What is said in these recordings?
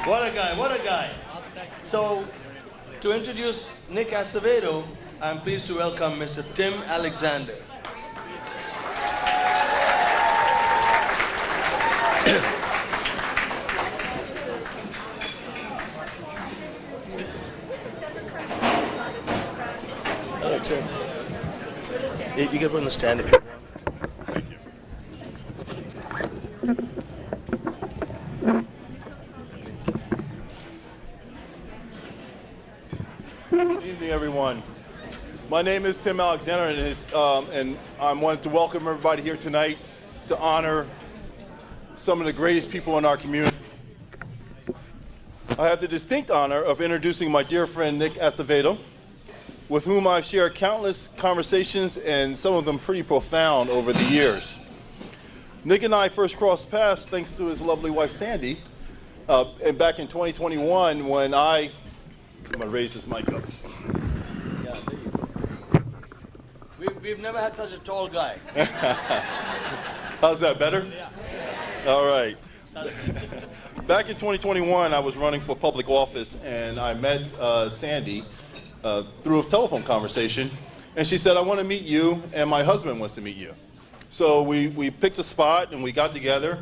What a guy, what a guy. So, to introduce Nick Acevedo, I'm pleased to welcome Mr. Tim Alexander. Hello, Tim. You can run the stand if you want. Good evening, everyone. My name is Tim Alexander, and I wanted to welcome everybody here tonight to honor some of the greatest people in our community. I have the distinct honor of introducing my dear friend Nick Acevedo, with whom I've shared countless conversations, and some of them pretty profound over the years. Nick and I first crossed paths thanks to his lovely wife Sandy, and back in 2021 when I'm going to raise this mic up. Yeah, we've never had such a tall guy. How's that, better? Yeah. All right. Back in 2021, I was running for public office, and I met Sandy through a telephone conversation, and she said, I want to meet you, and my husband wants to meet you. So we picked a spot, and we got together,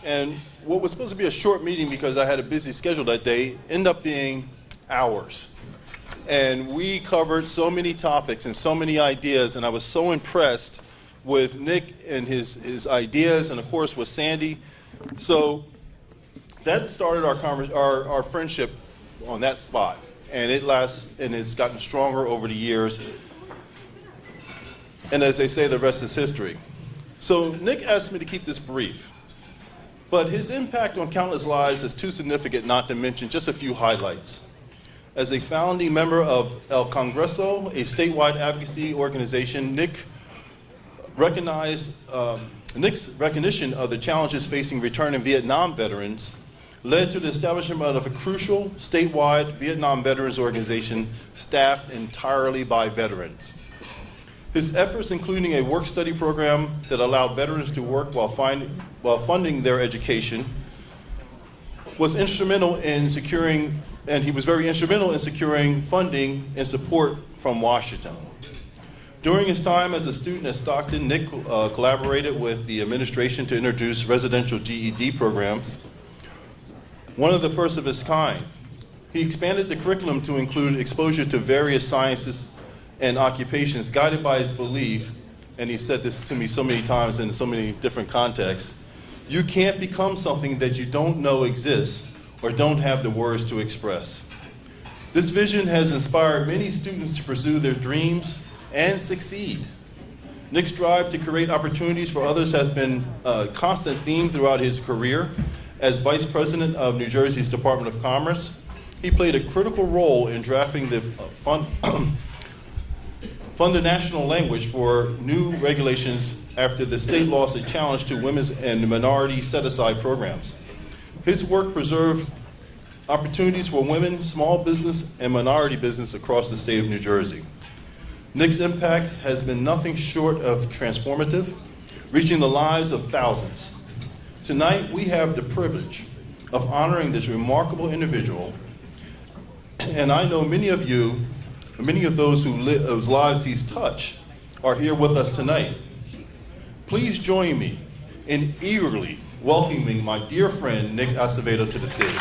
and what was supposed to be a short meeting because I had a busy schedule that day ended up being hours. And we covered so many topics and so many ideas, and I was so impressed with Nick and his ideas, and of course with Sandy. So that started our friendship on that spot, and it lasts and it's gotten stronger over the years. And as they say, the rest is history. So Nick asked me to keep this brief, but his impact on countless lives is too significant not to mention just a few highlights. As a founding member of El Congreso, a statewide advocacy organization, Nick's recognition of the challenges facing returning Vietnam veterans led to the establishment of a crucial statewide Vietnam Veterans Organization staffed entirely by veterans. His efforts, including a work-study program that allowed veterans to work while funding their education, was instrumental in securing, and he was very instrumental in securing funding and support from Washington. During his time as a student at Stockton, Nick collaborated with the administration to introduce residential GED programs, one of the first of its kind. He expanded the curriculum to include exposure to various sciences and occupations, guided by his belief, and he said this to me so many times in so many different contexts, you can't become something that you don't know exists or don't have the words to express. This vision has inspired many students to pursue their dreams and succeed. Nick's drive to create opportunities for others has been a constant theme throughout his career. As Vice President of New Jersey's Department of Commerce, he played a critical role in drafting the fund the national language for new regulations after the state lost a challenge to women's and minority set-aside programs. His work preserved opportunities for women, small business, and minority business across the state of New Jersey. Nick's impact has been nothing short of transformative, reaching the lives of thousands. Tonight, we have the privilege of honoring this remarkable individual, and I know many of you, many of those whose lives he's touched, are here with us tonight. Please join me in eagerly welcoming my dear friend Nick Acevedo to the stage.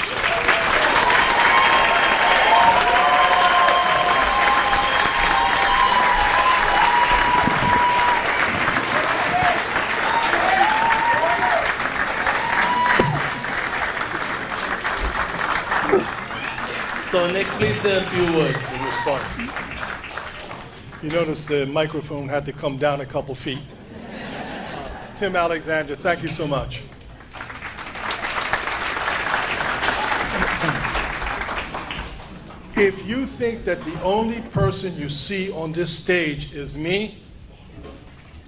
So Nick, please say a few words in response. You notice the microphone had to come down a couple feet. Tim Alexander, thank you so much. If you think that the only person you see on this stage is me,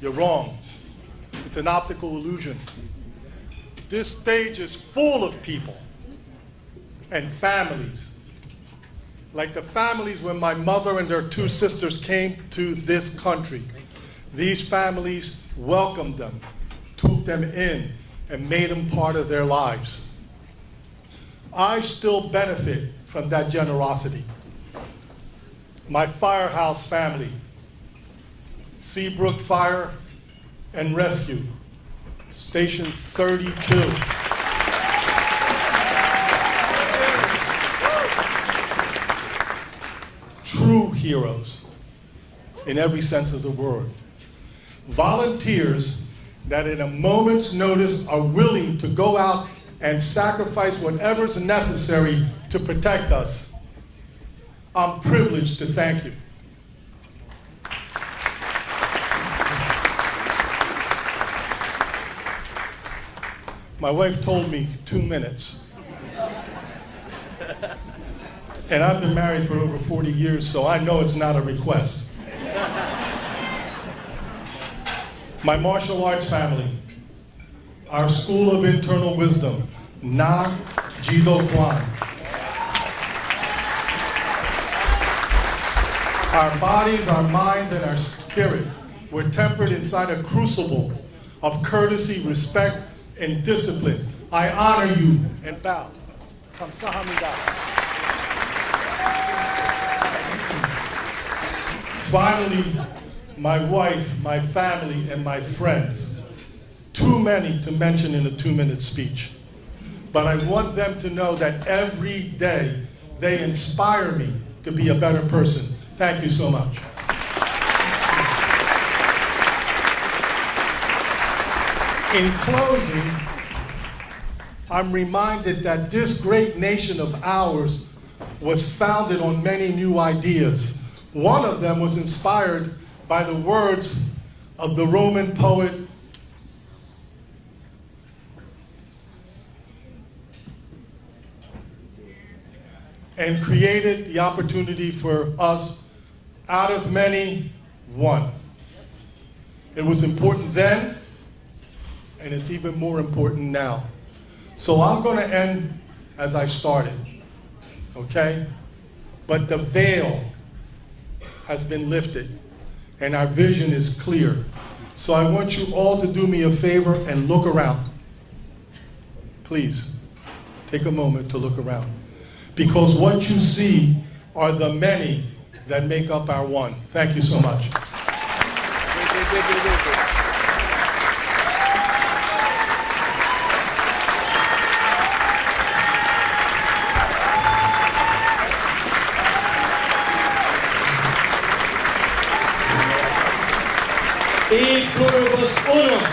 you're wrong. It's an optical illusion. This stage is full of people and families. Like the families when my mother and their two sisters came to this country. These families welcomed them, took them in, and made them part of their lives. I still benefit from that generosity. My firehouse family, Seabrook Fire and Rescue, Station 32. True heroes in every sense of the word. Volunteers that at a moment's notice are willing to go out and sacrifice whatever's necessary to protect us. I'm privileged to thank you. My wife told me 2 minutes. And I've been married for over 40 years, so I know it's not a request. My martial arts family, our School of Internal Wisdom, Na Jido Kwan. Our bodies, our minds, and our spirit were tempered inside a crucible of courtesy, respect, and discipline. I honor you and bow. Kamsahamnida. Finally, my wife, my family, and my friends. Too many to mention in a 2-minute speech. But I want them to know that every day they inspire me to be a better person. Thank you so much. In closing, I'm reminded that this great nation of ours was founded on many new ideas. One of them was inspired by the words of the Roman poet and created the opportunity for us, out of many, one. It was important then, and it's even more important now. So I'm going to end as I started, okay? But the veil has been lifted, and our vision is clear. So I want you all to do me a favor and look around. Please, take a moment to look around. Because what you see are the many that make up our one. Thank you so much. E pluribus unum.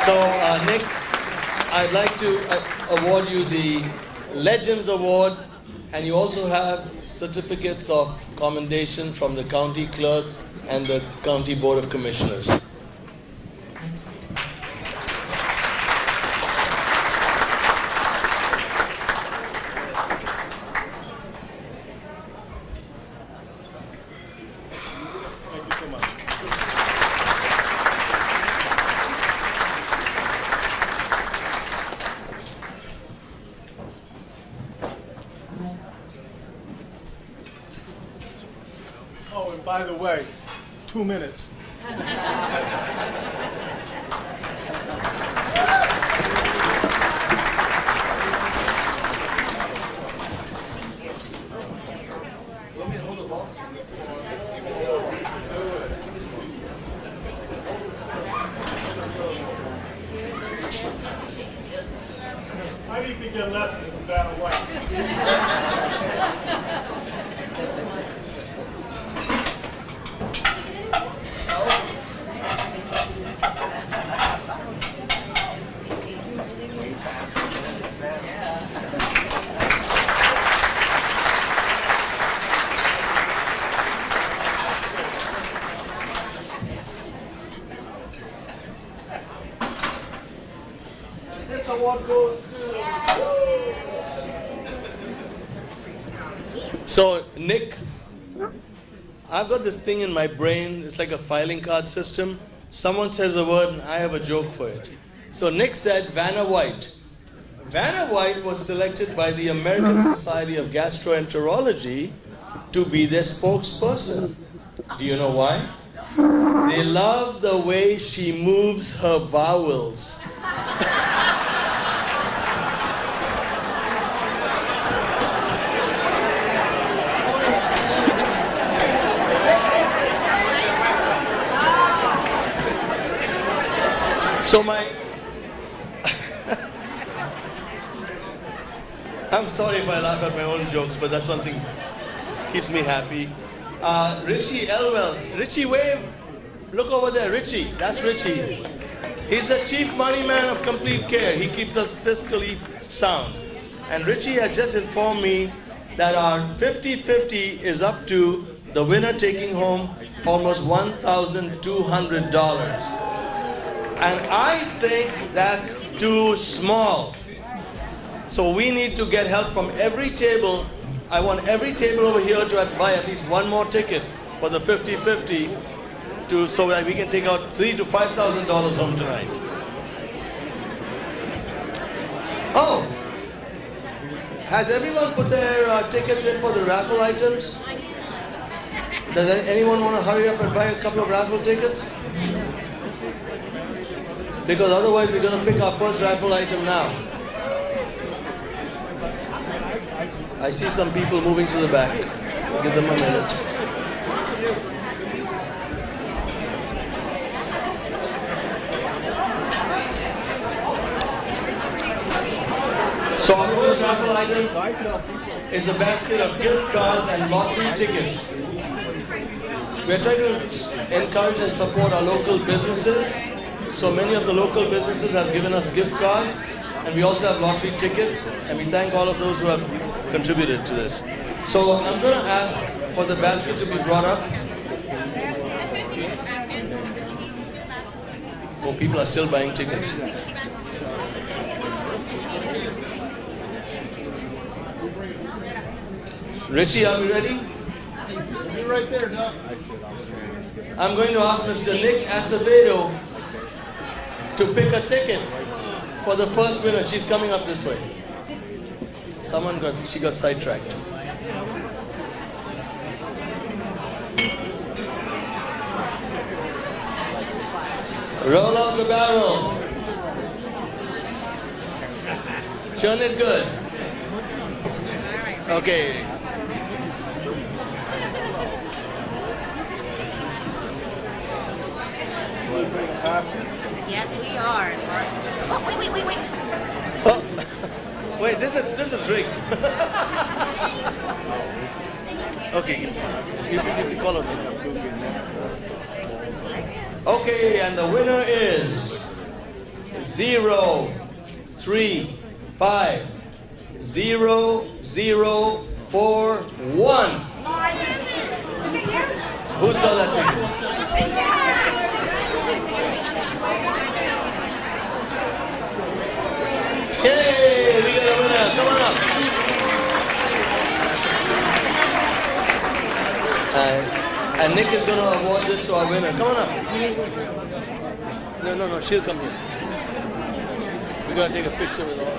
So, Nick, I'd like to award you the Legends Award, and you also have certificates of commendation from the county clerk and the county board of commissioners. Oh, and by the way, 2 minutes. I need to get lessons from Vanna White. This award goes to... So, Nick, I've got this thing in my brain. It's like a filing card system. Someone says a word and I have a joke for it. So Nick said Vanna White. Vanna White was selected by the American Society of Gastroenterology to be their spokesperson. Do you know why? They love the way she moves her vowels. So I'm sorry if I laugh at my own jokes, but that's one thing keeps me happy. Richie Elwell. Richie, wave. Look over there, Richie. That's Richie. He's the chief money man of Complete Care. He keeps us fiscally sound. And Richie has just informed me that our 50-50 is up to the winner taking home almost $1,200. And I think that's too small. So we need to get help from every table. I want every table over here to buy at least one more ticket for the 50-50 so that we can take out $3,000 to $5,000 home tonight. Oh, has everyone put their tickets in for the raffle items? Does anyone want to hurry up and buy a couple of raffle tickets? Because otherwise we're going to pick our first raffle item now. I see some people moving to the back. Give them a minute. So our first raffle item is a basket of gift cards and lottery tickets. We're trying to encourage and support our local businesses. So many of the local businesses have given us gift cards, and we also have lottery tickets, and we thank all of those who have contributed to this. So I'm going to ask for the basket to be brought up. Oh, people are still buying tickets. Richie, are we ready? You're right there, Doc. I'm going to ask Mr. Nick Acevedo to pick a ticket for the first winner. She's coming up this way. She got sidetracked. Roll out the barrel. Turn it good. Okay. Yes, we are. Oh, wait. Oh, wait, this is rigged. Okay, you call it. Okay, and the winner is 0350041. Who saw that ticket? Yay, we got a winner. Come on up. And Nick is going to award this to our winner. Come on up. No, she'll come here. We're going to take a picture with all.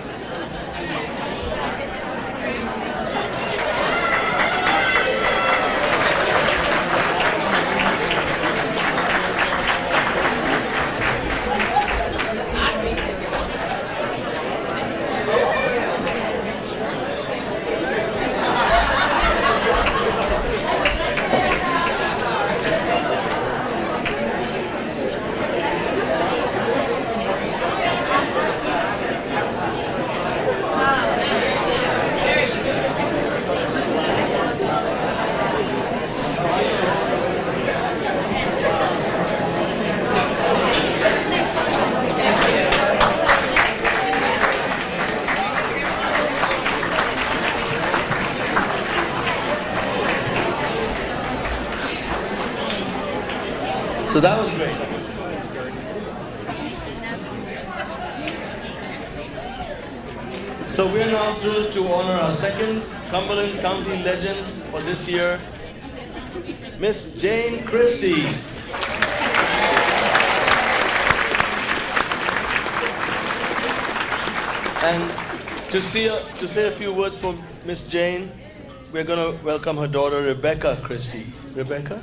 So that was great. So we're now thrilled to honor our second Cumberland County legend for this year, Miss Jane Christie. And to say a few words for Miss Jane, we're going to welcome her daughter, Rebecca Christie. Rebecca?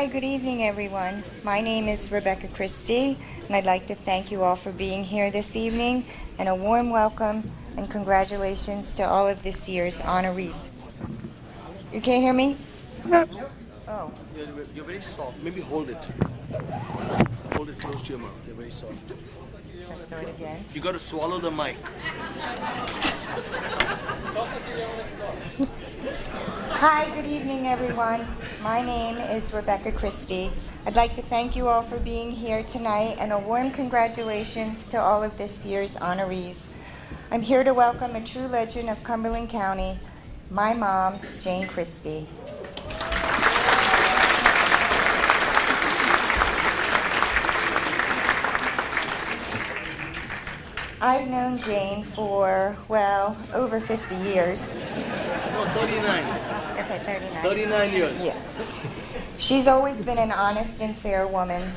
Hi, good evening, everyone. My name is Rebecca Christie, and I'd like to thank you all for being here this evening, and a warm welcome and congratulations to all of this year's honorees. You can't hear me? Oh. You're very soft. Maybe hold it. Hold it close to your mouth. You're very soft. Shall I start again? You got to swallow the mic. Hi, good evening, everyone. My name is Rebecca Christie. I'd like to thank you all for being here tonight, and a warm congratulations to all of this year's honorees. I'm here to welcome a true legend of Cumberland County, my mom, Jane Christie. I've known Jane for, well, over 50 years. No, 39. Okay, 39. 39 years. Yeah. She's always been an honest and fair woman.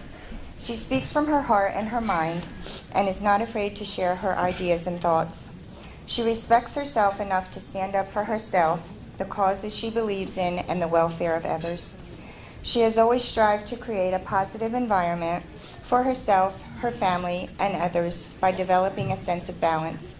She speaks from her heart and her mind and is not afraid to share her ideas and thoughts. She respects herself enough to stand up for herself, the causes she believes in, and the welfare of others. She has always strived to create a positive environment for herself, her family, and others by developing a sense of balance.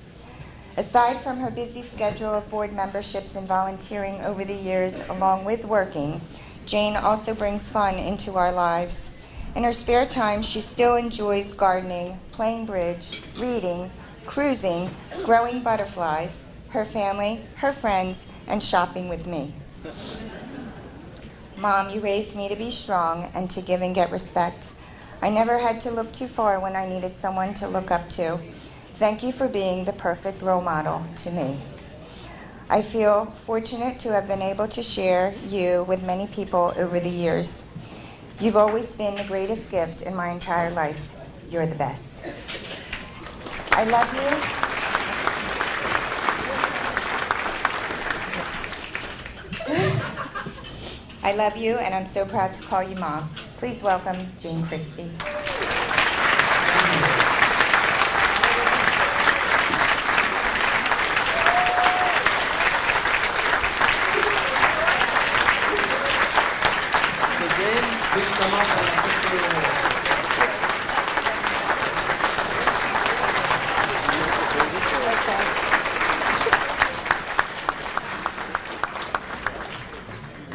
Aside from her busy schedule of board memberships and volunteering over the years, along with working, Jane also brings fun into our lives. In her spare time, she still enjoys gardening, playing bridge, reading, cruising, growing butterflies, her family, her friends, and shopping with me. Mom, you raised me to be strong and to give and get respect. I never had to look too far when I needed someone to look up to. Thank you for being the perfect role model to me. I feel fortunate to have been able to share you with many people over the years. You've always been the greatest gift in my entire life. You're the best. I love you. I love you, and I'm so proud to call you Mom. Please welcome Jane Christie. Please come up and accept your award.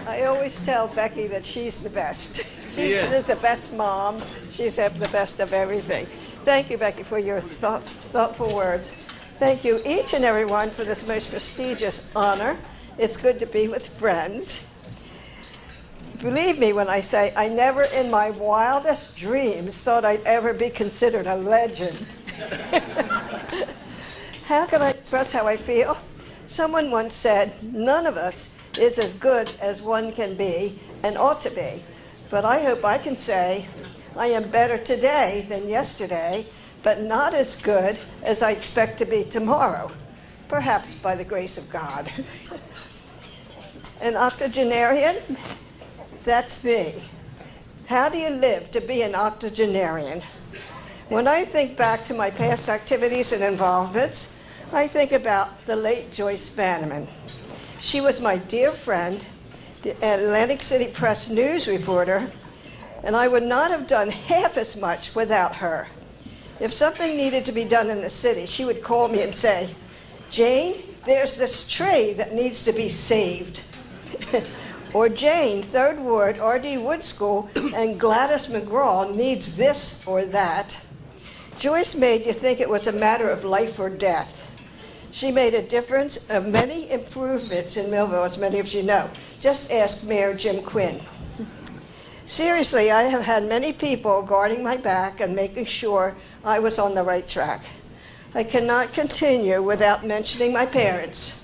I always tell Becky that she's the best. She's the best mom. She's the best of everything. Thank you, Becky, for your thoughtful words. Thank you, each and every one, for this most prestigious honor. It's good to be with friends. Believe me when I say I never in my wildest dreams thought I'd ever be considered a legend. How can I express how I feel? Someone once said, none of us is as good as one can be and ought to be. But I hope I can say I am better today than yesterday, but not as good as I expect to be tomorrow, perhaps by the grace of God. An octogenarian? That's me. How do you live to be an octogenarian? When I think back to my past activities and involvements, I think about the late Joyce Bannerman. She was my dear friend, the Atlantic City Press news reporter, and I would not have done half as much without her. If something needed to be done in the city, she would call me and say, Jane, there's this tree that needs to be saved. Or Jane, 3rd Ward, R.D. Wood School, and Gladys McGraw needs this or that. Joyce made you think it was a matter of life or death. She made a difference of many improvements in Millville, as many of you know. Just ask Mayor Jim Quinn. Seriously, I have had many people guarding my back and making sure I was on the right track. I cannot continue without mentioning my parents.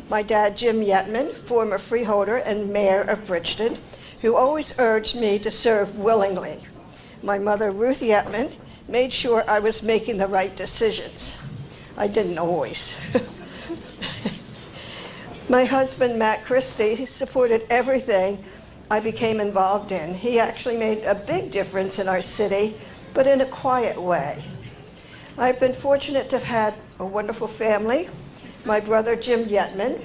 My dad, Jim Yetman, former freeholder and mayor of Bridgeton, who always urged me to serve willingly. My mother, Ruth Yetman, made sure I was making the right decisions. I didn't always. My husband, Matt Christie, supported everything I became involved in. He actually made a big difference in our city, but in a quiet way. I've been fortunate to have had a wonderful family. My brother, Jim Yetman,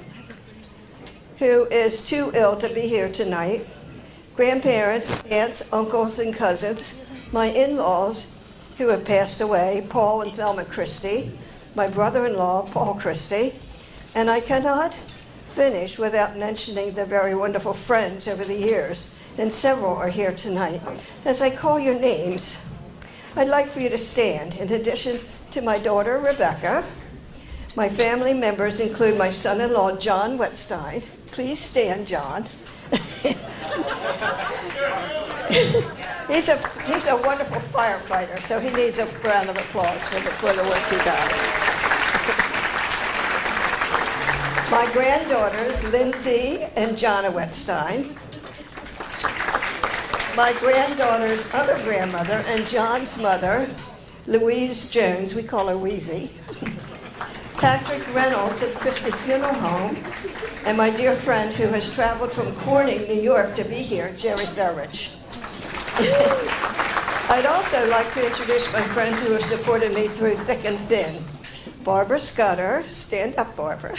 who is too ill to be here tonight. grandparents, aunts, uncles, and cousins, my in-laws who have passed away, Paul and Thelma Christie, my brother-in-law, Paul Christie, and I cannot finish without mentioning the very wonderful friends over the years, and several are here tonight. As I call your names, I'd like for you to stand. In addition to my daughter, Rebecca, my family members include my son-in-law, John Wetstein. Please stand, John. He's a wonderful firefighter, so he needs a round of applause for the work he does. My granddaughters, Lindsay and Jonna Wetstein. My granddaughter's other grandmother and John's mother, Louise Jones, we call her Wheezy. Patrick Reynolds of Christie Funeral Home, and my dear friend who has traveled from Corning, New York to be here, Jerry Thurridge. I'd also like to introduce my friends who have supported me through thick and thin. Barbara Scudder, stand up, Barbara.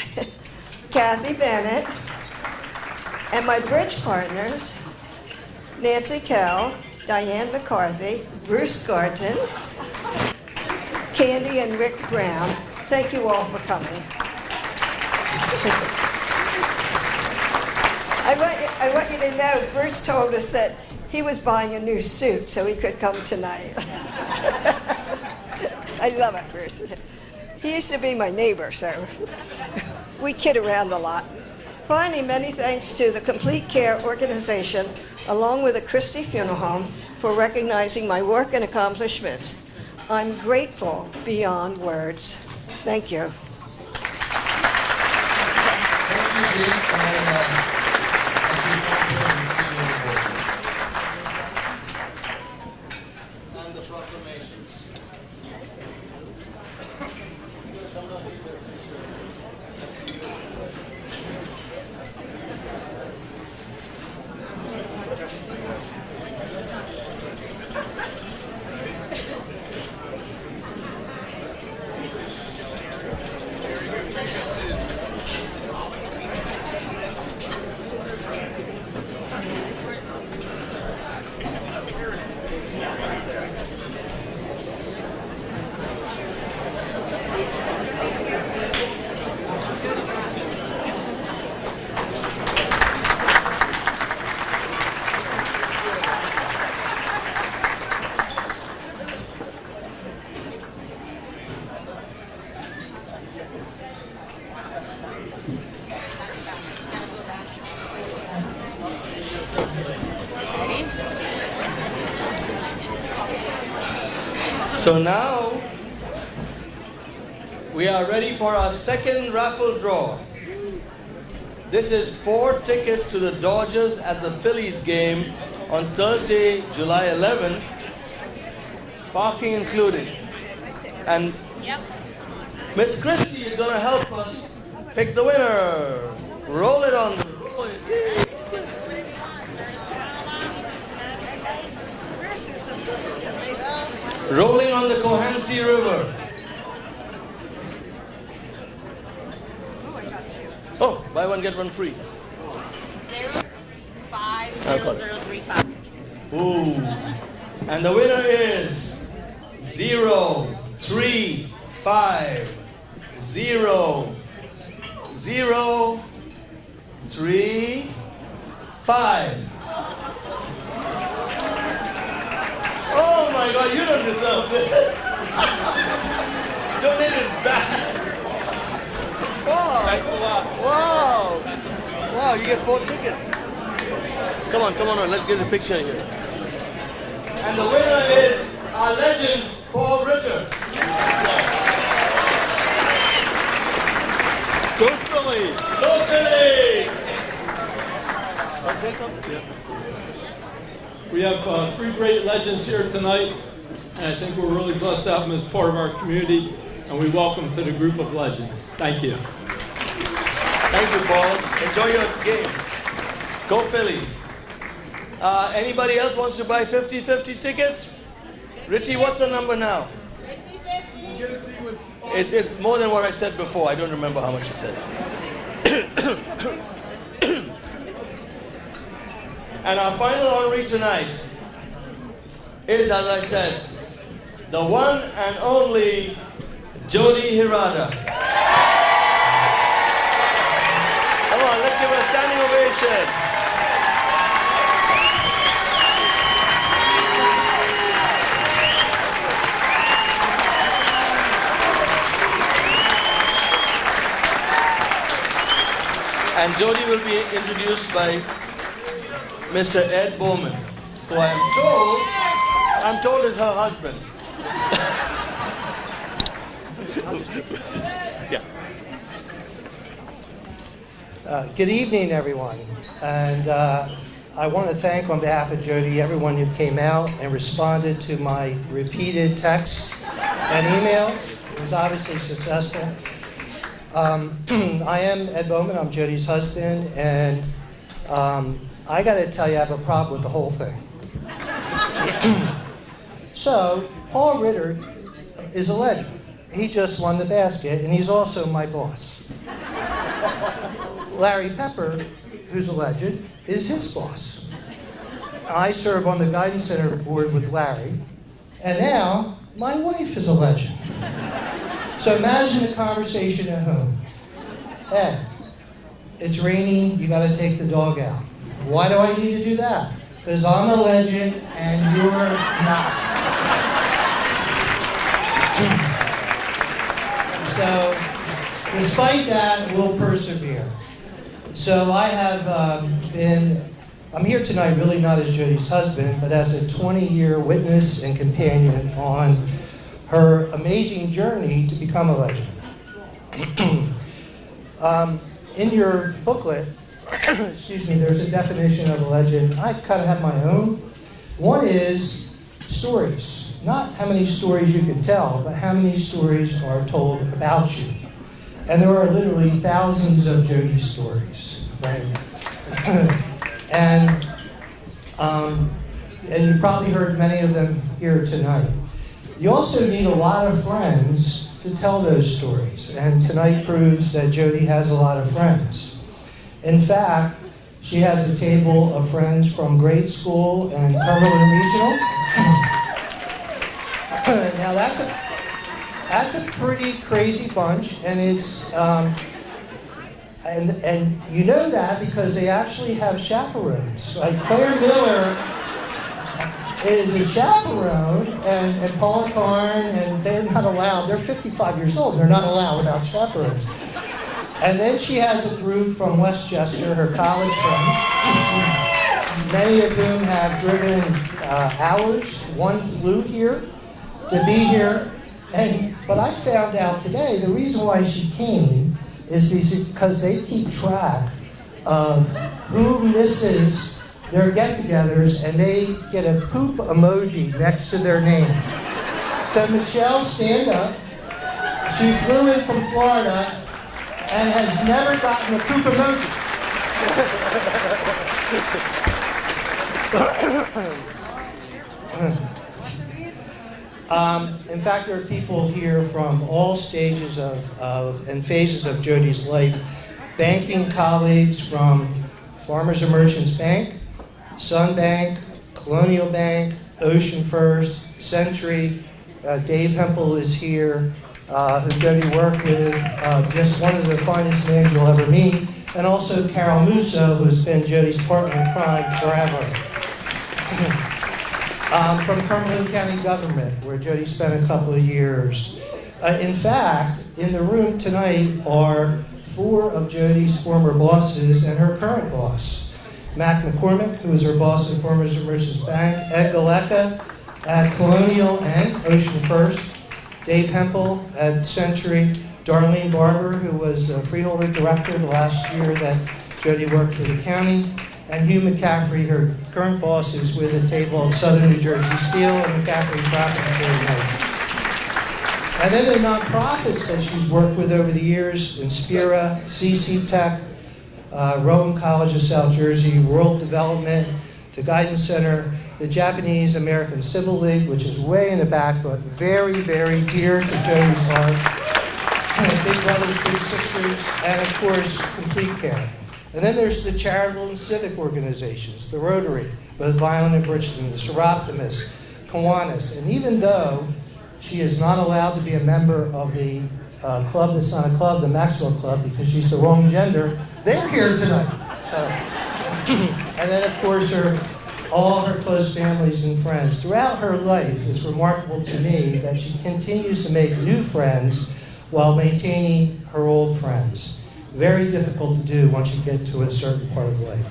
Kathy Bennett, and my bridge partners, Nancy Kell, Diane McCarthy, Bruce Scarton, Candy and Rick Brown. Thank you all for coming. I want you to know, Bruce told us that he was buying a new suit so he could come tonight. I love it, Bruce. He used to be my neighbor, so we kid around a lot. Finally, many thanks to the Complete Care organization, along with the Christie Funeral Home, for recognizing my work and accomplishments. I'm grateful beyond words. Thank you. Thank you, Jane. And the proclamations. So now we are ready for our second raffle draw. This is 4 tickets to the Dodgers at the Phillies game on Thursday, July 11th, parking included. And Miss Christie is going to help us pick the winner. Roll it on. Roll it. Rolling on the Cohansey River. Oh, buy one, get one free. 050035. Ooh. And the winner is 035. Oh my God, you don't deserve this. Donate it back. Wow. Thanks a lot. Wow. Wow, you get 4 tickets. Come on, let's get a picture here. And the winner is our legend, Paul Ritter. Go Phillies! Go Phillies! Want to say something? Yeah. We have 3 great legends here tonight, and I think we're really blessed to have them as part of our community, and we welcome to the group of legends. Thank you. Thank you, Paul. Enjoy your game. Go Phillies. Anybody else wants to buy 50-50 tickets? Richie, what's the number now? It's more than what I said before. I don't remember how much I said. And our final honoree tonight is, as I said, the one and only Jody Hirata. Come on, let's give her a standing ovation. And Jody will be introduced by Mr. Ed Bowman, who I'm told is her husband. Yeah. Good evening, everyone. And I want to thank, on behalf of Jody, everyone who came out and responded to my repeated texts and emails. It was obviously successful. I am Ed Bowman, I'm Jody's husband, and I got to tell you, I have a problem with the whole thing. So, Paul Ritter is a legend. He just won the basket, and he's also my boss. Larry Pepper, who's a legend, is his boss. I serve on the Guidance Center board with Larry, and now my wife is a legend. So imagine the conversation at home. Ed, it's raining, you gotta take the dog out. Why do I need to do that? Because I'm a legend and you're not. So, despite that, we'll persevere. So I have I'm here tonight really not as Jody's husband, but as a 20-year witness and companion on her amazing journey to become a legend. In your booklet, excuse me, there's a definition of a legend. I kind of have my own. One is stories. Not how many stories you can tell, but how many stories are told about you. And there are literally thousands of Jody stories, right? and you probably heard many of them here tonight. You also need a lot of friends to tell those stories, and tonight proves that Jody has a lot of friends. In fact, she has a table of friends from grade school and Cumberland Regional. Now that's a pretty crazy bunch, and it's and you know that because they actually have chaperones. Like Claire Miller is a chaperone, and Paula Karn, and they're not allowed. They're 55 years old. They're not allowed without chaperones. And then she has a group from Westchester, her college friends, many of whom have driven hours. One flew here to be here. But I found out today the reason why she came is because they keep track of who misses their get-togethers, and they get a poop emoji next to their name. So Michelle, stand up. She flew in from Florida and has never gotten a poop emoji. In fact, there are people here from all stages and phases of Jody's life. Banking colleagues from Farmers and Merchants Bank, Sun Bank, Colonial Bank, Ocean First, Century. Dave Hempel is here, who Jody worked with, just one of the finest men you'll ever meet. And also Carol Musso, who's been Jody's partner in crime forever. From Cumberland County government, where Jody spent a couple of years. In fact, in the room tonight are 4 of Jody's former bosses and her current boss. Mac McCormick, who was her boss at Farmers and Merchants Bank, Ed Galeka at Colonial and Ocean First, Dave Hempel at Century, Darlene Barber, who was a freeholder director the last year that Jody worked for the county, and Hugh McCaffrey, her current boss, is with a table of Southern New Jersey Steel and McCaffrey Property. And then the nonprofits that she's worked with over the years, Inspira, CC Tech, Rome College of South Jersey, World Development, the Guidance Center, the Japanese American Civil League, which is way in the back, but very, very dear to Jody's heart. Big Brothers, Big Sisters, and of course, Complete Care. And then there's the charitable and civic organizations, the Rotary, both Vineland and Bridgeton, the Seroptimus, Kiwanis. And even though she is not allowed to be a member of the club that's not a club, the Maxwell Club, because she's the wrong gender, they're here tonight. So, and then, of course, all her close families and friends. Throughout her life, it's remarkable to me that she continues to make new friends while maintaining her old friends. Very difficult to do once you get to a certain part of life.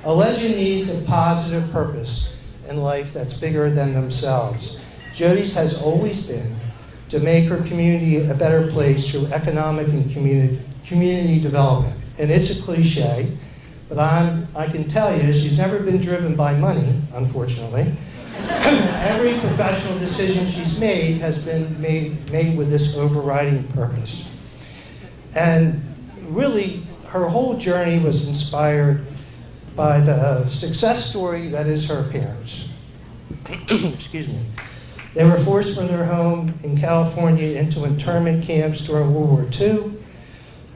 A legend needs a positive purpose in life that's bigger than themselves. Jody's has always been to make her community a better place through economic and community development. And it's a cliche, but I can tell you she's never been driven by money, unfortunately. Every professional decision she's made has been made with this overriding purpose. And really, her whole journey was inspired by the success story that is her parents. Excuse me. They were forced from their home in California into internment camps during World War II.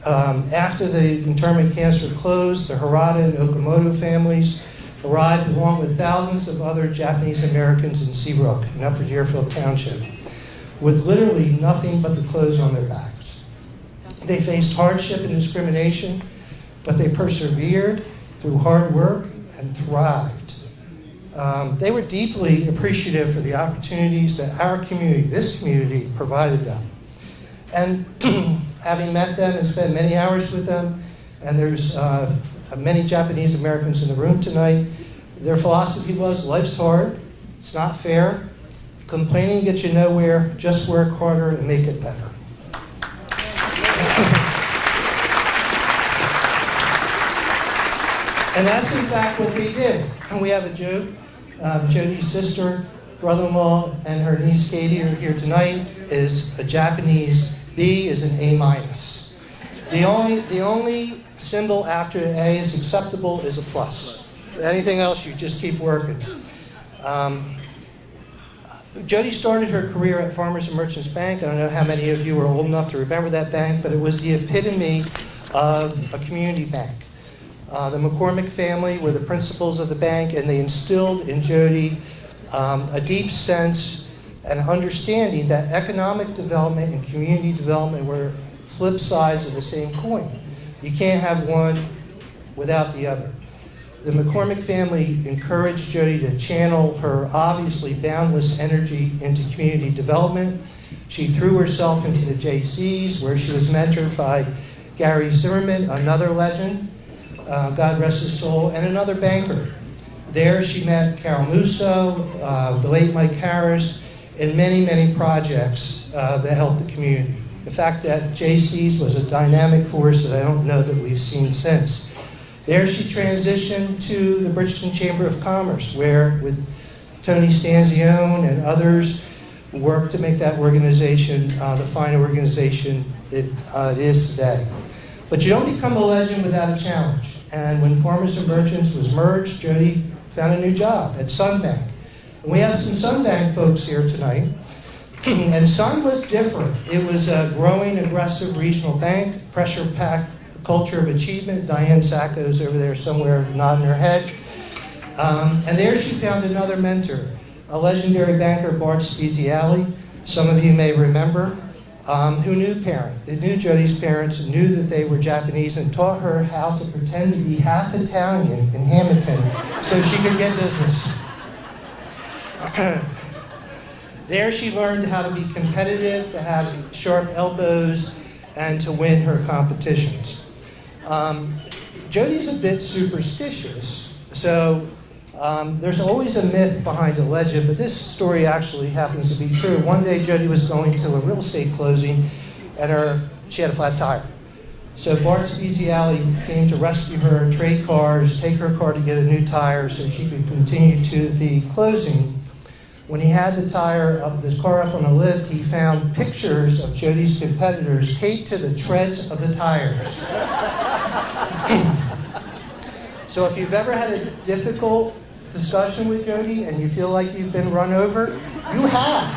After the internment camps were closed, the Harada and Okamoto families arrived along with thousands of other Japanese Americans in Seabrook, in Upper Deerfield Township, with literally nothing but the clothes on their backs. They faced hardship and discrimination, but they persevered through hard work and thrived. They were deeply appreciative for the opportunities that our community, this community, provided them. And having met them and spent many hours with them, and there's many Japanese Americans in the room tonight, their philosophy was, life's hard, it's not fair, complaining gets you nowhere, just work harder and make it better. And that's in fact what they did. And we have a joke. Jody's sister, brother-in-law, and her niece Katie are here tonight. Is a Japanese B is an A-. The only symbol after A is acceptable is a plus. Anything else, you just keep working. Jody started her career at Farmers and Merchants Bank. I don't know how many of you are old enough to remember that bank, but it was the epitome of a community bank. The McCormick family were the principals of the bank, and they instilled in Jody a deep sense and understanding that economic development and community development were flip sides of the same coin. You can't have one without the other. The McCormick family encouraged Jody to channel her obviously boundless energy into community development. She threw herself into the JCs, where she was mentored by Gary Zimmerman, another legend, God rest his soul, and another banker. There she met Carol Musso, the late Mike Harris, and many, many projects that helped the community. In fact, that JC's was a dynamic force that I don't know that we've seen since. There she transitioned to the Bridgeton Chamber of Commerce, where with Tony Stanzione and others worked to make that organization the fine organization it is today. But you don't become a legend without a challenge. And when Farmers and Merchants was merged, Jody found a new job at Sunbank. And we have some Sunbank folks here tonight. And Sun was different. It was a growing, aggressive regional bank, pressure-packed culture of achievement. Diane Sacco's over there somewhere nodding her head. And there she found another mentor, a legendary banker, Bart Speziale. Some of you may remember, who knew Jody's parents, and knew that they were Japanese, and taught her how to pretend to be half Italian in Hamilton so she could get business. There she learned how to be competitive, to have sharp elbows, and to win her competitions. Jody's a bit superstitious, so there's always a myth behind a legend, but this story actually happens to be true. One day Jody was going to a real estate closing, and she had a flat tire. So Bart Speziale came to rescue her, trade cars, take her car to get a new tire so she could continue to the closing. When he had the car up on a lift, he found pictures of Jody's competitors taped to the treads of the tires. So if you've ever had a difficult discussion with Jody and you feel like you've been run over, you have.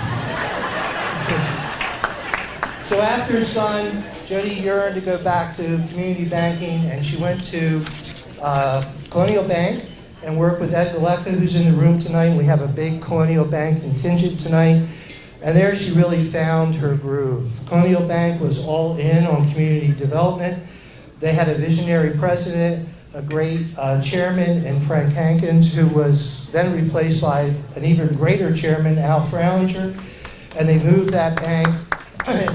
So after her son, Jody yearned to go back to community banking, and she went to Colonial Bank and worked with Ed Galeka, who's in the room tonight. We have a big Colonial Bank contingent tonight. And there she really found her groove. Colonial Bank was all in on community development. They had a visionary president, a great chairman in Frank Hankins, who was then replaced by an even greater chairman, Al Fraulinger. And they moved that bank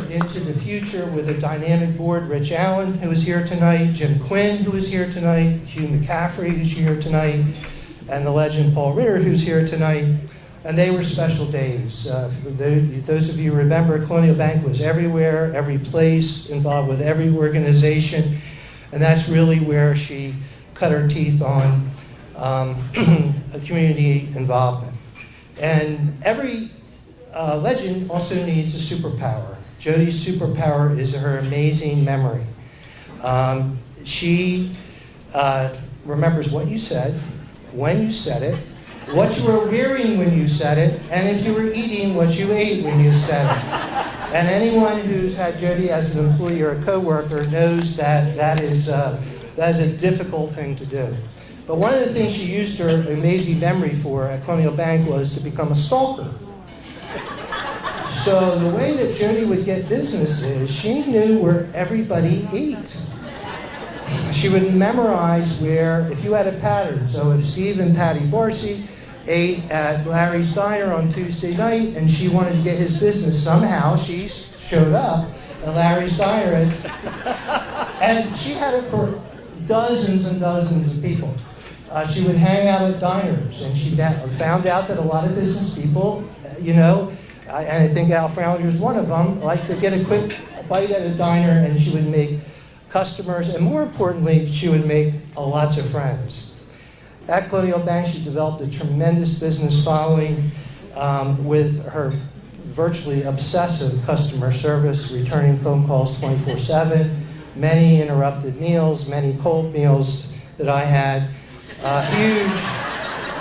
into the future with a dynamic board, Rich Allen, who is here tonight, Jim Quinn, who is here tonight, Hugh McCaffrey, who's here tonight, and the legend Paul Ritter, who's here tonight. And they were special days. Those of you who remember, Colonial Bank was everywhere, every place, involved with every organization. And that's really where she cut her teeth on community involvement. And every legend also needs a superpower. Jody's superpower is her amazing memory. She remembers what you said, when you said it, what you were wearing when you said it, and if you were eating, what you ate when you said it. And anyone who's had Jody as an employee or a coworker knows that that is a difficult thing to do. But one of the things she used her amazing memory for at Colonial Bank was to become a stalker. So the way that Jody would get business is she knew where everybody ate. She would memorize where, if you had a pattern, so if Steve and Patty Barcy ate at Larry's Diner on Tuesday night and she wanted to get his business, somehow she showed up at Larry's Diner. And she had it for dozens and dozens of people. She would hang out at diners, and she found out that a lot of business people, and I think Al Fraulinger is one of them, like to get a quick bite at a diner, and she would make customers, and more importantly, she would make lots of friends. At Colonial Bank, she developed a tremendous business following with her virtually obsessive customer service, returning phone calls 24/7, many interrupted meals, many cold meals that I had. A huge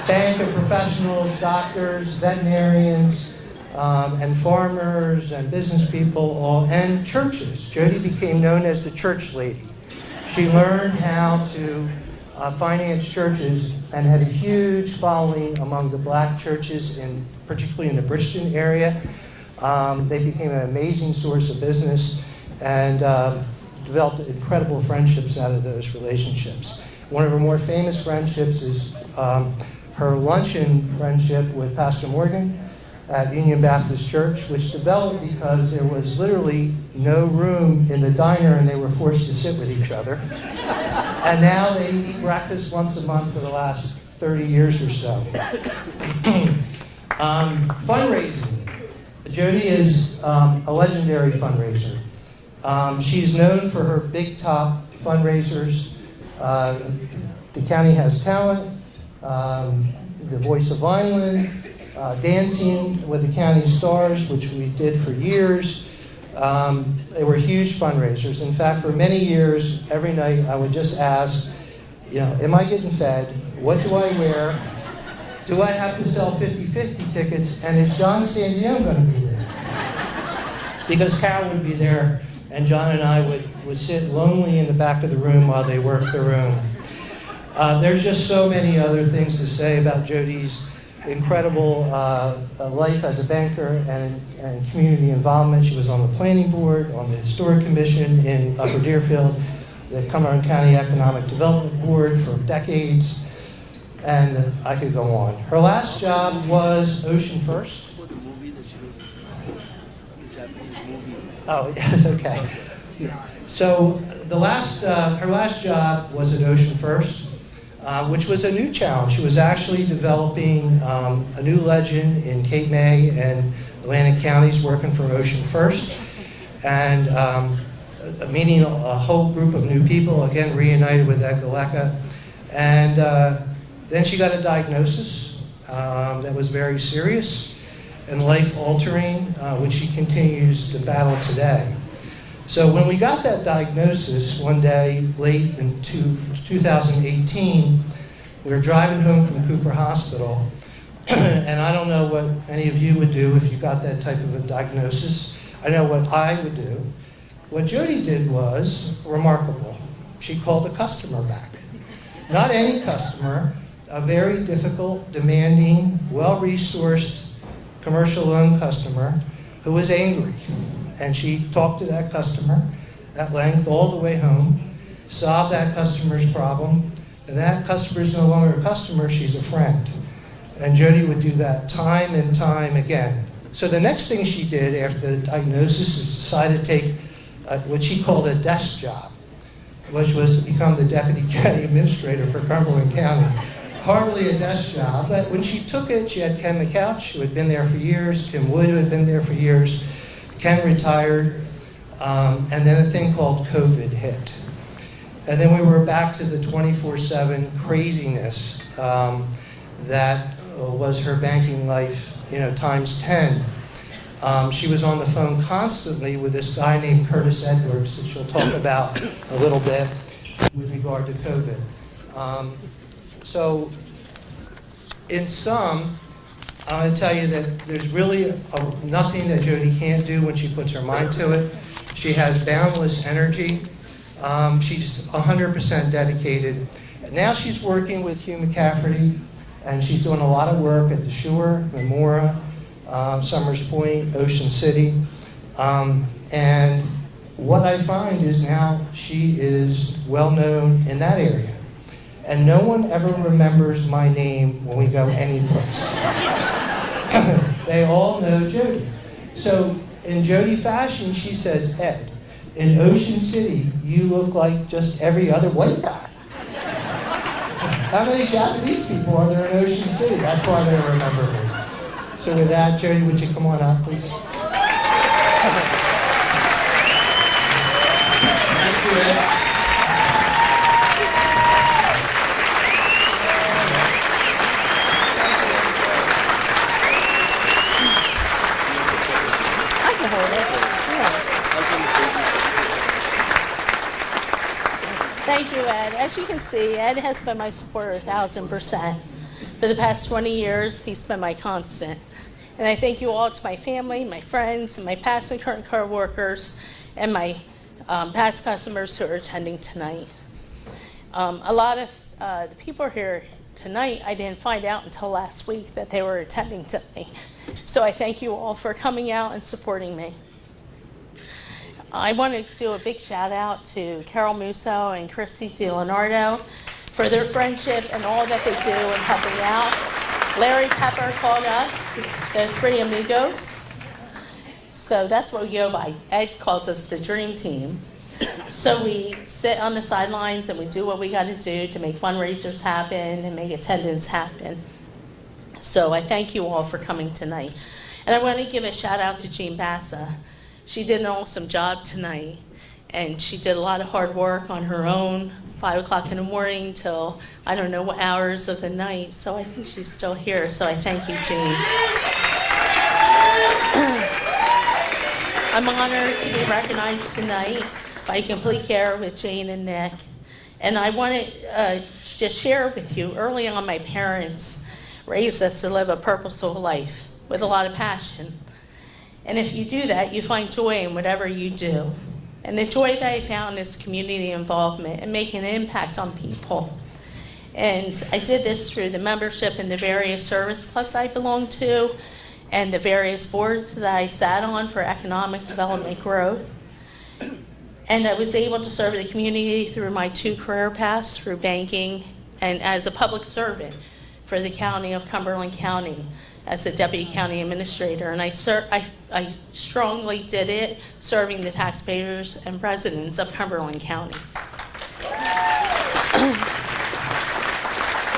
bank of professionals, doctors, veterinarians, and farmers and business people, and churches. Jody became known as the church lady. She learned how to finance churches and had a huge following among the black churches, particularly in the Bridgeton area. They became an amazing source of business and developed incredible friendships out of those relationships. One of her more famous friendships is her luncheon friendship with Pastor Morgan at Union Baptist Church, which developed because there was literally no room in the diner and they were forced to sit with each other. And now they eat breakfast once a month for the last 30 years or so. Fundraising. Jody is a legendary fundraiser. She's known for her big top fundraisers. The county has talent, the Voice of Vineland, Dancing with the County Stars, which we did for years. They were huge fundraisers. In fact, for many years, every night I would just ask, am I getting fed? What do I wear? Do I have to sell 50-50 tickets? And is John Stanzione going to be there? Because Carol would be there, and John and I would sit lonely in the back of the room while they worked the room. There's just so many other things to say about Jody's incredible life as a banker and community involvement. She was on the planning board, on the historic commission in Upper Deerfield, the Cumberland County Economic Development Board for decades, and I could go on. Her last job was Ocean First. Oh, yes, okay. So her last job was at Ocean First, which was a new challenge. She was actually developing a new legend in Cape May and Atlantic counties working for Ocean First, and meeting a whole group of new people, again reunited with Ed Galeka. And then she got a diagnosis that was very serious and life-altering, which she continues to battle today. So when we got that diagnosis one day late in 2018, we were driving home from Cooper Hospital, and I don't know what any of you would do if you got that type of a diagnosis. I know what I would do. What Jody did was remarkable. She called a customer back. Not any customer, a very difficult, demanding, well-resourced commercial loan customer who was angry. And she talked to that customer at length all the way home, solved that customer's problem, and that customer is no longer a customer, she's a friend. And Jody would do that time and time again. So the next thing she did after the diagnosis is decided to take what she called a desk job, which was to become the deputy county administrator for Cumberland County. Hardly a desk job, but when she took it, she had Ken McCouch, who had been there for years, Kim Wood, who had been there for years. Ken retired, and then a thing called COVID hit. And then we were back to the 24/7 craziness that was her banking life, times 10. She was on the phone constantly with this guy named Curtis Edwards that she'll talk about a little bit with regard to COVID. So in sum, I want to tell you that there's really nothing that Jody can't do when she puts her mind to it. She has boundless energy. She's 100% dedicated. Now she's working with Hugh McCafferty, and she's doing a lot of work at the Shore, Memora, Summers Point, Ocean City. And what I find is now she is well known in that area. And no one ever remembers my name when we go anyplace. They all know Jody. So in Jody fashion, she says, Ed, in Ocean City, you look like just every other white guy. How many Japanese people are there in Ocean City? That's why they remember me. So with that, Jody, would you come on up, please? Thank you, Ed. Thank you, Ed. As you can see, Ed has been my supporter 1,000%. For the past 20 years, he's been my constant. And I thank you all, to my family, my friends, and my past and current co-workers, and my past customers who are attending tonight. A lot of the people here tonight, I didn't find out until last week that they were attending tonight. So I thank you all for coming out and supporting me. I want to do a big shout out to Carol Musso and Christy DiLeonardo for their friendship and all that they do in helping out. Larry Pepper called us the Three Amigos. So that's what we go by. Ed calls us the Dream Team. So we sit on the sidelines and we do what we got to do to make fundraisers happen and make attendance happen. So I thank you all for coming tonight. And I want to give a shout out to Jean Bassa. She did an awesome job tonight, and she did a lot of hard work on her own, 5 o'clock in the morning till I don't know what hours of the night, so I think she's still here, so I thank you, Jean. I'm honored to be recognized tonight by Complete Care with Jane and Nick, and I want to just share with you, early on my parents raised us to live a purposeful life with a lot of passion. And if you do that, you find joy in whatever you do. And the joy that I found is community involvement and making an impact on people. And I did this through the membership in the various service clubs I belong to and the various boards that I sat on for economic development growth. And I was able to serve the community through my 2 career paths, through banking and as a public servant for the county of Cumberland County as a deputy county administrator, and I strongly did it serving the taxpayers and residents of Cumberland County.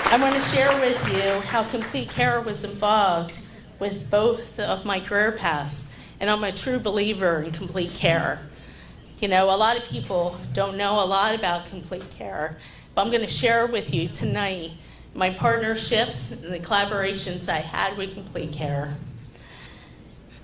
I want to share with you how Complete Care was involved with both of my career paths, and I'm a true believer in Complete Care. You know, a lot of people don't know a lot about Complete Care, but I'm going to share with you tonight my partnerships and the collaborations I had with Complete Care.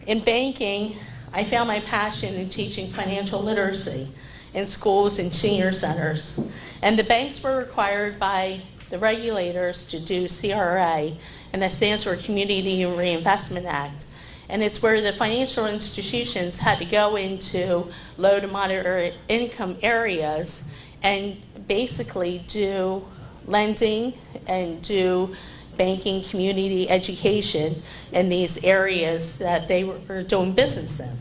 In banking, I found my passion in teaching financial literacy in schools and senior centers. And the banks were required by the regulators to do CRA, and that stands for Community Reinvestment Act. And it's where the financial institutions had to go into low to moderate income areas and basically do lending and do banking, community education in these areas that they were doing business in.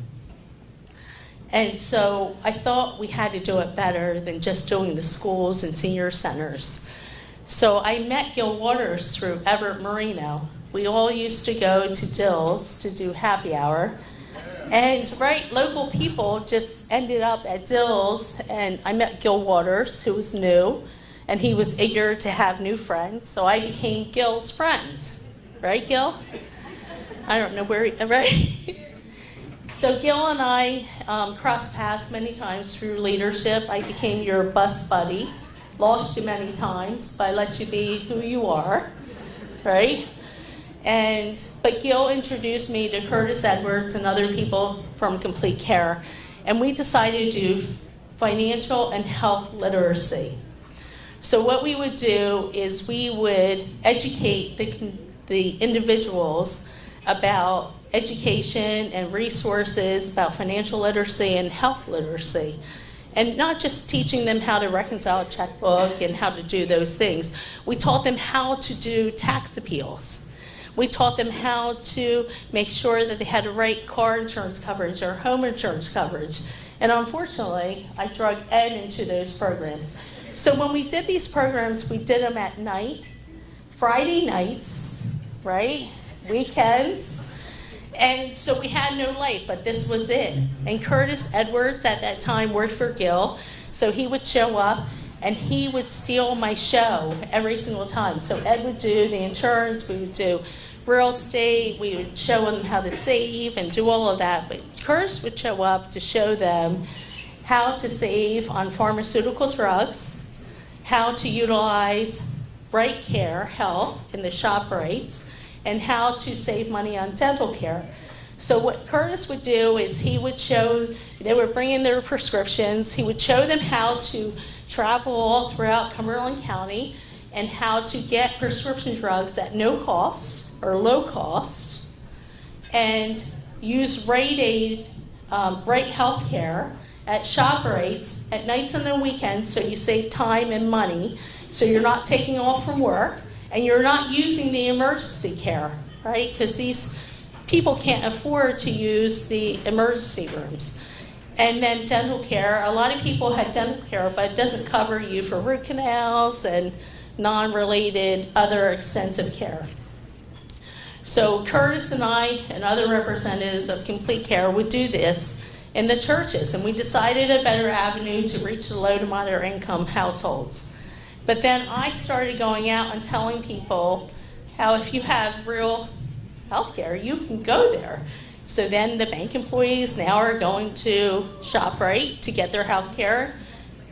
And so I thought we had to do it better than just doing the schools and senior centers. So I met Gil Waters through Everett Marino. We all used to go to Dill's to do happy hour. And local people just ended up at Dill's, and I met Gil Waters, who was new, and he was eager to have new friends. So I became Gil's friend. Right, Gil? I don't know where right? So Gil and I crossed paths many times through leadership. I became your bus buddy. Lost you many times, but I let you be who you are, right? But Gil introduced me to Curtis Edwards and other people from Complete Care, and we decided to do financial and health literacy. So what we would do is we would educate the individuals about education and resources, about financial literacy and health literacy. And not just teaching them how to reconcile a checkbook and how to do those things. We taught them how to do tax appeals. We taught them how to make sure that they had the right car insurance coverage or home insurance coverage. And unfortunately, I drug Ed into those programs. So when we did these programs, we did them at night, Friday nights, right? Weekends. And so we had no light, but this was it. And Curtis Edwards at that time worked for Gil, so he would show up and he would steal my show every single time. So Ed would do the insurance, we would do real estate, we would show them how to save and do all of that. But Curtis would show up to show them how to save on pharmaceutical drugs, how to utilize Bright Care Health in the shop rates, and how to save money on dental care. So what Curtis would do is he would show, they would bring in their prescriptions, he would show them how to travel all throughout Cumberland County and how to get prescription drugs at no cost or low cost, and use Rite Aid, Bright Healthcare at shop rates at nights and on weekends, so you save time and money, so you're not taking off from work, and you're not using the emergency care, right? Because these people can't afford to use the emergency rooms. And then dental care, a lot of people had dental care, but it doesn't cover you for root canals and non-related other extensive care. So Curtis and I and other representatives of Complete Care would do this in the churches, and we decided a better avenue to reach the low to moderate income households. But then I started going out and telling people how if you have real health care, you can go there. So then the bank employees now are going to ShopRite to get their health care.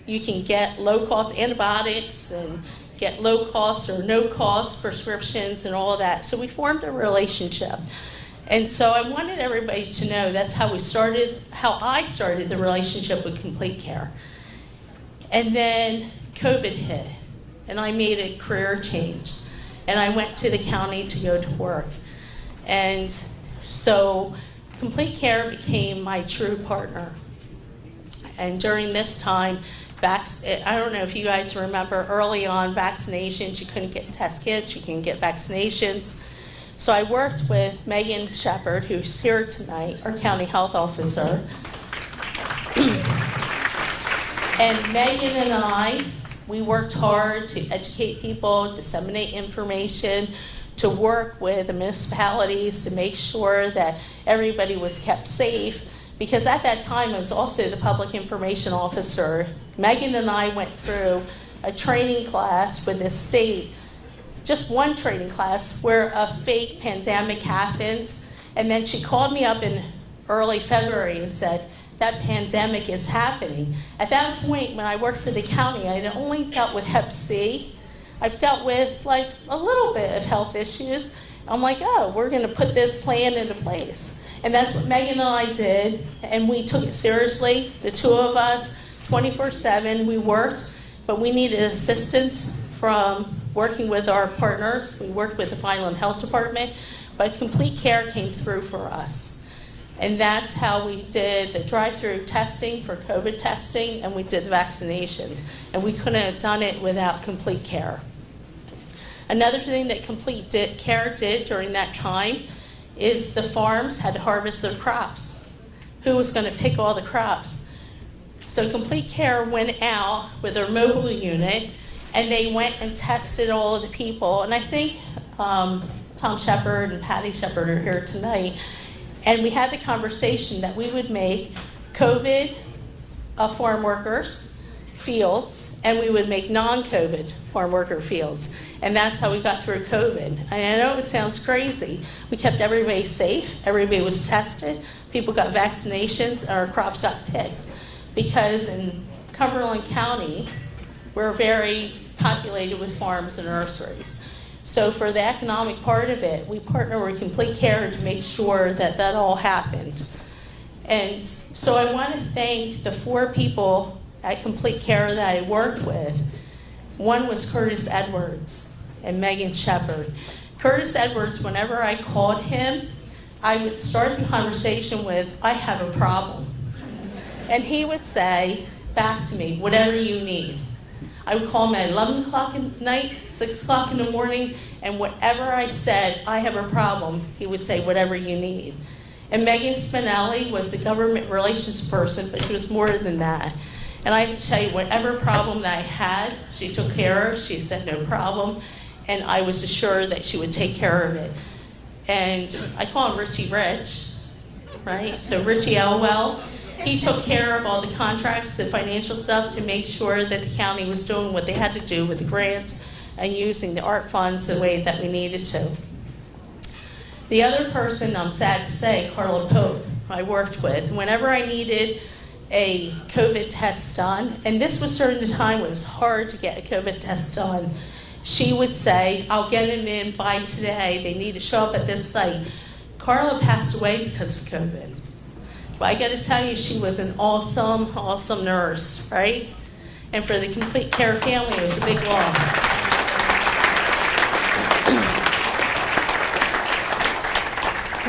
You can get low-cost antibiotics and get low-cost or no-cost prescriptions and all of that. So we formed a relationship. And so I wanted everybody to know that's how we started, how I started the relationship with Complete Care. And then COVID hit, and I made a career change. And I went to the county to go to work. And so Complete Care became my true partner. And during this time, I don't know if you guys remember early on vaccinations, you couldn't get test kits, you couldn't get vaccinations. So I worked with Megan Shepard, who's here tonight, our county health officer. And Megan and I, we worked hard to educate people, disseminate information, to work with the municipalities to make sure that everybody was kept safe. Because at that time, I was also the public information officer. Megan and I went through a training class with the state, just one training class, where a fake pandemic happens. And then she called me up in early February and said, that pandemic is happening. At that point, when I worked for the county, I had only dealt with Hep C. I've dealt with like a little bit of health issues. I'm like, oh, we're gonna put this plan into place. And that's what Megan and I did, and we took it seriously. The two of us, 24/7, we worked, but we needed assistance from working with our partners. We worked with the Vineland Health Department. but Complete Care came through for us. And that's how we did the drive-through testing for COVID testing, and we did the vaccinations. And we couldn't have done it without Complete Care. Another thing that Complete Care did during that time is the farms had to harvest their crops. Who was going to pick all the crops? So Complete Care went out with their mobile unit, and they went and tested all of the people. And I think Tom Shepard and Patty Shepard are here tonight. And we had the conversation that we would make COVID farm workers fields, and we would make non-COVID farm worker fields. And that's how we got through COVID. And I know it sounds crazy. We kept everybody safe. Everybody was tested. People got vaccinations, and our crops got picked. Because in Cumberland County, we're very populated with farms and nurseries. So for the economic part of it, we partner with Complete Care to make sure that that all happened. And so I want to thank the 4 people at Complete Care that I worked with. One was Curtis Edwards and Megan Shepard. Curtis Edwards, whenever I called him, I would start the conversation with, I have a problem. And he would say back to me, whatever you need. I would call him at 11 o'clock at night, 6 o'clock in the morning, and whatever I said, I have a problem, he would say, whatever you need. And Megan Spinelli was the government relations person, but she was more than that. And I would tell you, whatever problem that I had, she took care of. She said no problem, and I was assured that she would take care of it. And I call him Richie Rich, right? So Richie Elwell, he took care of all the contracts, the financial stuff, to make sure that the county was doing what they had to do with the grants and using the ARP funds the way that we needed to. The other person, I'm sad to say, Carla Pope, I worked with. Whenever I needed a COVID test done, and this was during the time when it was hard to get a COVID test done, she would say, I'll get them in by today. They need to show up at this site. Carla passed away because of COVID. But I got to tell you, she was an awesome, awesome nurse, right? And for the Complete Care family, it was a big loss.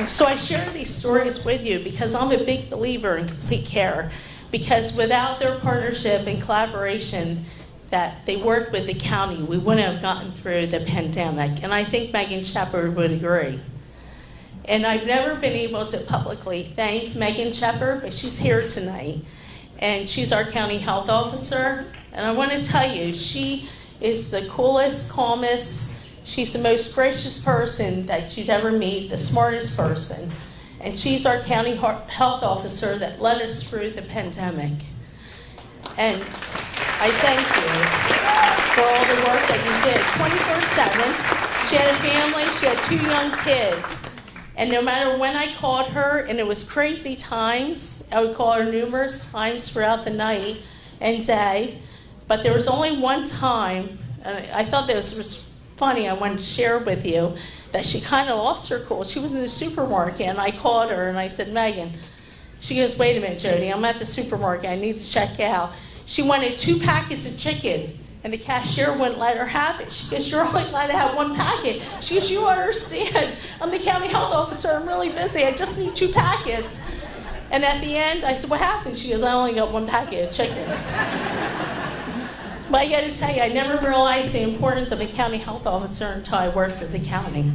So I share these stories with you because I'm a big believer in Complete Care. Because without their partnership and collaboration that they worked with the county, we wouldn't have gotten through the pandemic. And I think Megan Shepard would agree. And I've never been able to publicly thank Megan Shepard, but she's here tonight. And she's our county health officer. And I want to tell you, she is the coolest, calmest, she's the most gracious person that you'd ever meet, the smartest person. And she's our county health officer that led us through the pandemic. And I thank you for all the work that you did 24/7. She had a family, she had 2 young kids. And no matter when I called her, and it was crazy times, I would call her numerous times throughout the night and day. But there was only one time, and I thought this was funny, I wanted to share with you, that she kind of lost her cool. She was in the supermarket, and I called her, and I said, Megan. She goes, wait a minute, Jody, I'm at the supermarket. I need to check out. She wanted 2 packets of chicken, and the cashier wouldn't let her have it. She goes, you're only allowed to have 1 packet. She goes, you understand. I'm the county health officer. I'm really busy. I just need 2 packets. And at the end, I said, what happened? She goes, I only got 1 packet of chicken. But I got to tell you, I never realized the importance of a county health officer until I worked for the county.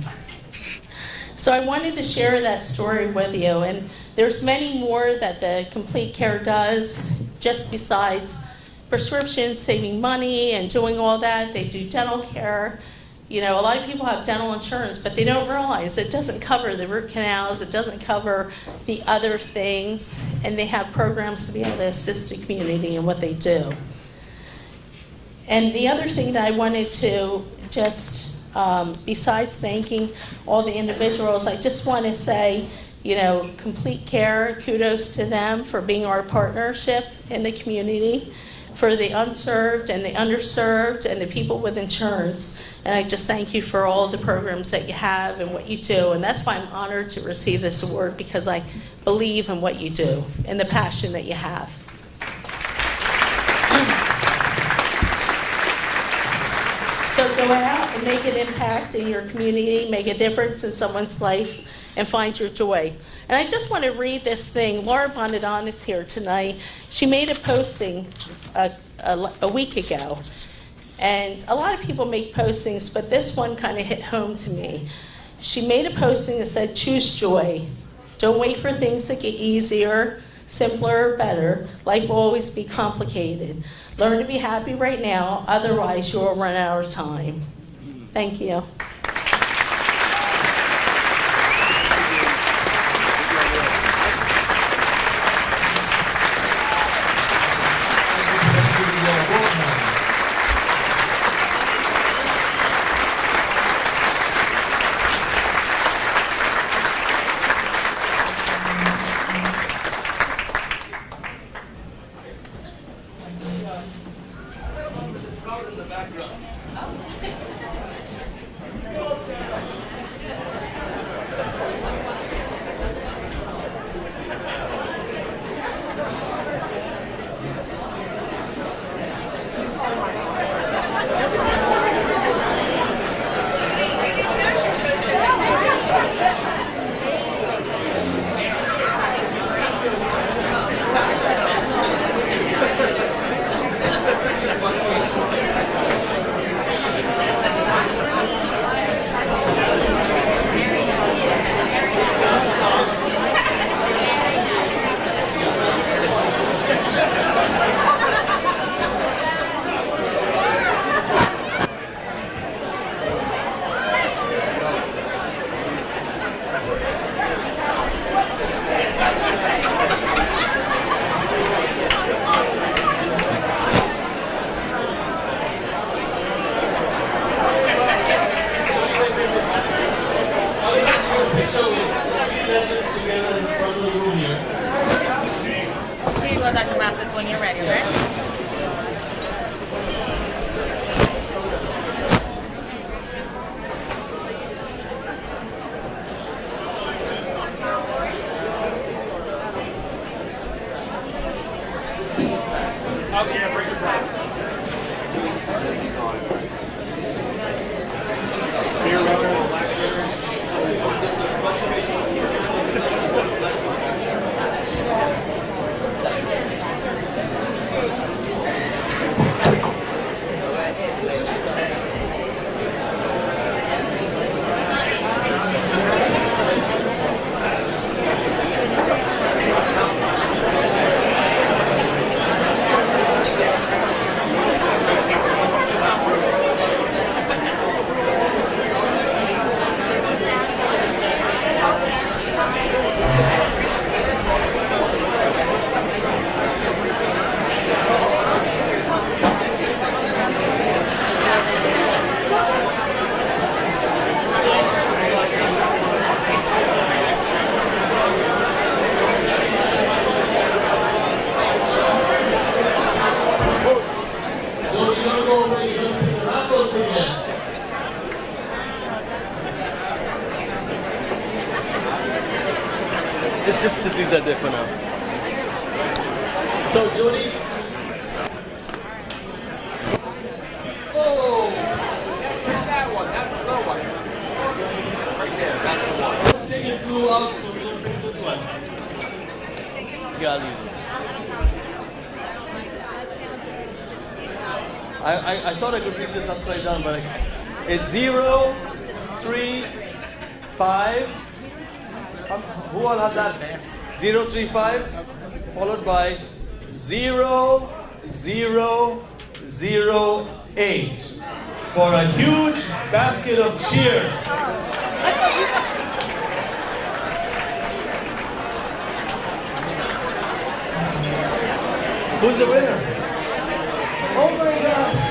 So I wanted to share that story with you. And there's many more that the Complete Care does, just besides prescriptions, saving money, and doing all that. They do dental care. You know, a lot of people have dental insurance, but they don't realize it doesn't cover the root canals, it doesn't cover the other things, and they have programs to be able to assist the community in what they do. And the other thing that I wanted to just, besides thanking all the individuals, I just want to say, you know, Complete Care, kudos to them for being our partnership in the community, for the unserved and the underserved and the people with insurance. And I just thank you for all the programs that you have and what you do. And that's why I'm honored to receive this award, because I believe in what you do and the passion that you have. So So go out and make an impact in your community, make a difference in someone's life, and find your joy. And I just want to read this thing. Laura Bonadon is here tonight. She made a posting a week ago. And a lot of people make postings, but this one kind of hit home to me. She made a posting that said, choose joy. Don't wait for things to get easier, simpler, or better. Life will always be complicated. Learn to be happy right now, otherwise you will run out of time. Thank you. Just leave that there for now. So, Jody. Oh! That one, that's the low one. Right there, that's the one. Let's take it through out so we don't pick this one. Yeah, I'll leave it. I thought I could read this upside down, but it's 0, 3, 5. Who all have that? 0, 3, 5, followed by 0, 0, 0, 8 for a huge basket of cheer. Who's the winner? Oh my gosh!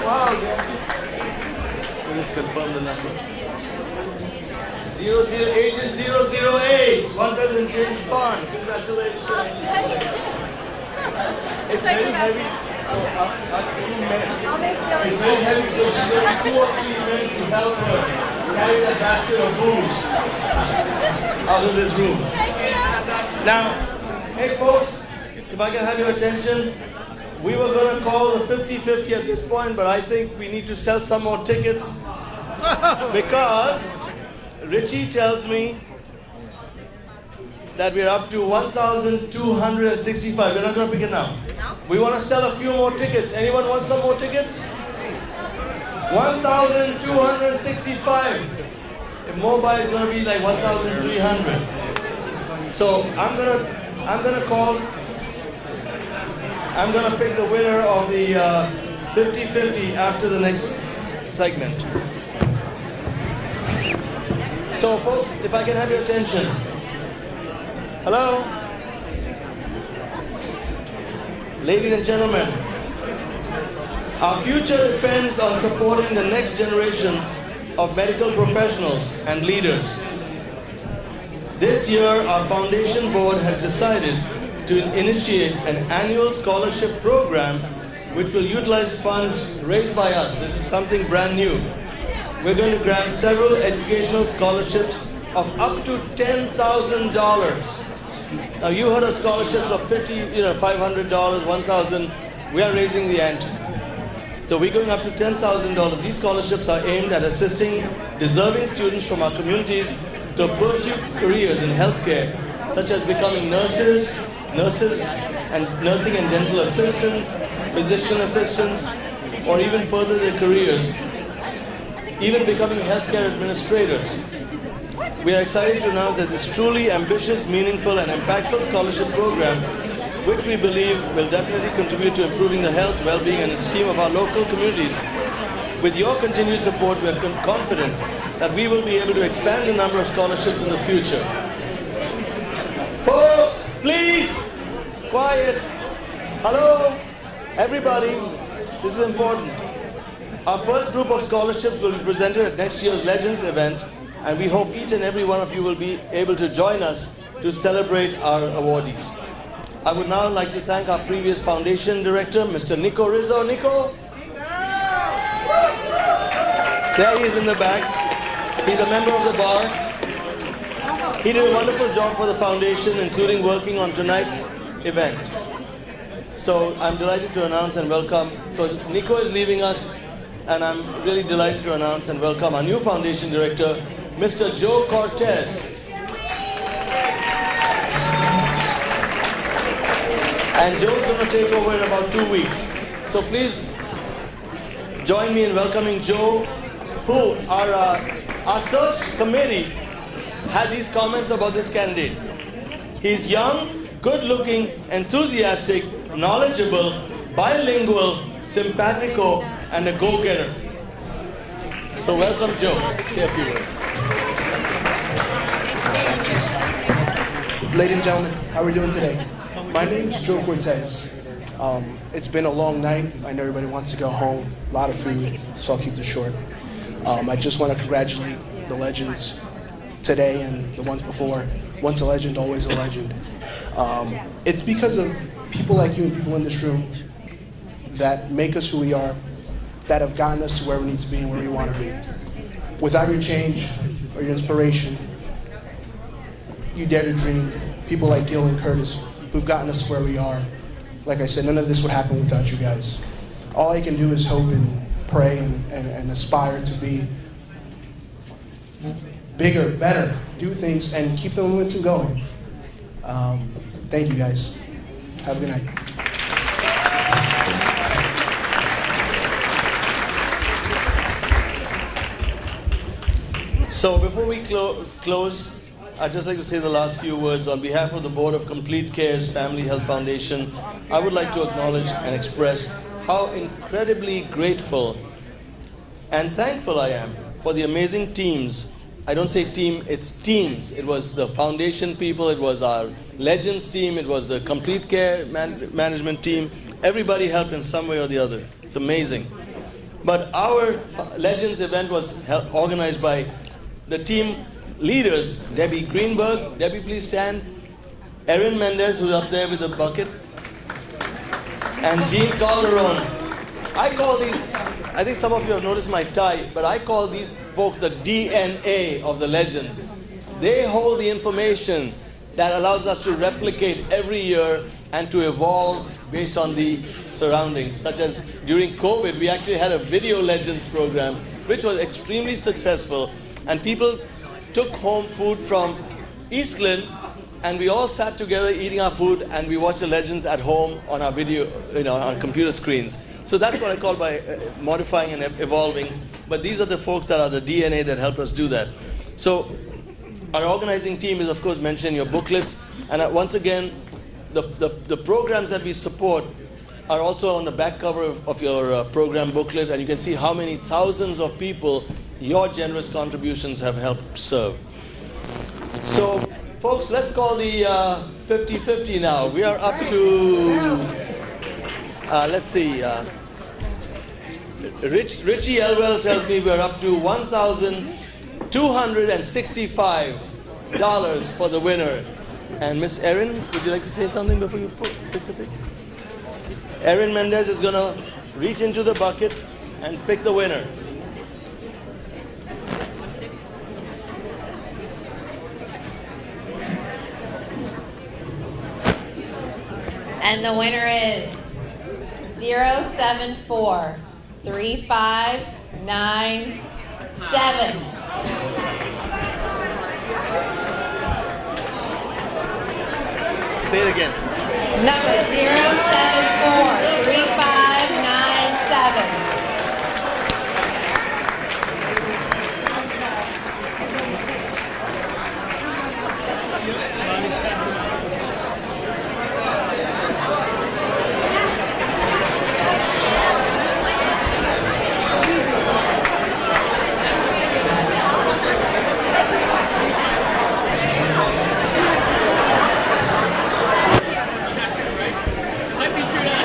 Wow, yeah. Let me confirm the number. 008 and 008. One better than James Bond. Congratulations. It's very heavy. Us men. It's very heavy, so she's going to 2 or 3 men to help her carry that basket of booze out of this room. Now, hey folks, if I can have your attention, we were going to call the 50-50 at this point, but I think we need to sell some more tickets because Richie tells me that we're up to 1,265. We're not going to pick it now. We want to sell a few more tickets. Anyone want some more tickets? 1,265. If mobile is going to be like 1,300. So I'm gonna pick the winner of the 50-50 after the next segment. So folks, if I can have your attention. Hello? Ladies and gentlemen, our future depends on supporting the next generation of medical professionals and leaders. This year, our foundation board has decided to initiate an annual scholarship program which will utilize funds raised by us. This is something brand new. We're going to grant several educational scholarships of up to $10,000. Now you heard of scholarships of $500, $1,000. We are raising the ante. So we're going up to $10,000. These scholarships are aimed at assisting deserving students from our communities to pursue careers in healthcare, such as becoming nurses and nursing and dental assistants, physician assistants, or even further their careers, even becoming healthcare administrators. We are excited to announce that this truly ambitious, meaningful, and impactful scholarship program, which we believe will definitely contribute to improving the health, well-being, and esteem of our local communities. With your continued support, we are confident that we will be able to expand the number of scholarships in the future. Folks, please, quiet. Hello, everybody, this is important. Our first group of scholarships will be presented at next year's Legends event, and we hope each and every one of you will be able to join us to celebrate our awardees. I would now like to thank our previous foundation director, Mr. Nico Rizzo. Nico? There he is in the back. He's a member of the bar. He did a wonderful job for the foundation, including working on tonight's event. So I'm delighted to announce and welcome. So Nico is leaving us, and I'm really delighted to announce and welcome our new foundation director, Mr. Joe Cortez. And Joe's going to take over in about 2 weeks. So please join me in welcoming Joe, who our search committee had these comments about this candidate. He's young, good-looking, enthusiastic, knowledgeable, bilingual, simpatico, and a go-getter. So welcome, Joe. Say a few words. Ladies and gentlemen, how are we doing today? My name is Joe Cortez. It's been a long night. I know everybody wants to go home. A lot of food, so I'll keep this short. I just want to congratulate the legends today and the ones before. Once a legend, always a legend. It's because of people like you and people in this room that make us who we are, that have gotten us to where we need to be and where we want to be. Without your change or your inspiration, you dare to dream. People like Gil and Curtis, who've gotten us to where we are. Like I said, none of this would happen without you guys. All I can do is hope and pray and aspire to be bigger, better, do things, and keep the momentum going. Thank you, guys. Have a good night. So before we close, I'd just like to say the last few words. On behalf of the Board of Complete Care's Family Health Foundation, I would like to acknowledge and express how incredibly grateful and thankful I am for the amazing teams. I don't say team, it's teams. It was the foundation people, it was our Legends team, it was the Complete Care management team. Everybody helped in some way or the other. It's amazing. But our Legends event was organized by the team leaders, Debbie Greenberg. Debbie, please stand. Erin Mendez, who's up there with the bucket. And Jean Calderon. I call these, I think some of you have noticed my tie, but I call these folks the DNA of the Legends. They hold the information. that allows us to replicate every year and to evolve based on the surroundings. Such as during COVID, we actually had a Video Legends program, which was extremely successful, and people took home food from Eastland, and we all sat together eating our food, and we watched the legends at home on our video, on our computer screens. So that's what I call by modifying and evolving. But these are the folks that are the DNA that help us do that. So our organizing team is, of course, mentioned in your booklets. And once again, the programs that we support are also on the back cover of your program booklet. And you can see how many thousands of people your generous contributions have helped serve. So, folks, let's call the 50-50 now. We are up to, let's see, Richie Elwell tells me we're up to $1,265 for the winner. And Miss Erin, would you like to say something before you pick the ticket? Erin Mendez is going to reach into the bucket and pick the winner. And the winner is 0743597. Say it again. Number 0743597.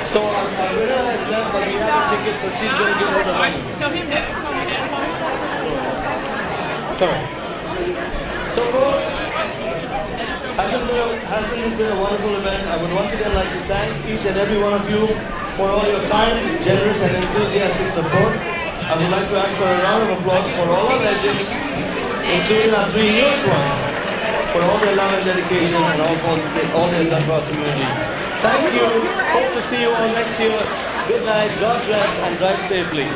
So our winner has left, but we have a ticket, so she's going to give her the money. Correct. So folks, hasn't this been a wonderful event? I would once again like to thank each and every one of you for all your kind, generous, and enthusiastic support. I would like to ask for a round of applause for all our legends, including our 3 newest ones, for all their love and dedication and all they've done for our community. Thank you. Hope to see you all next year. Good night. God bless and drive safely.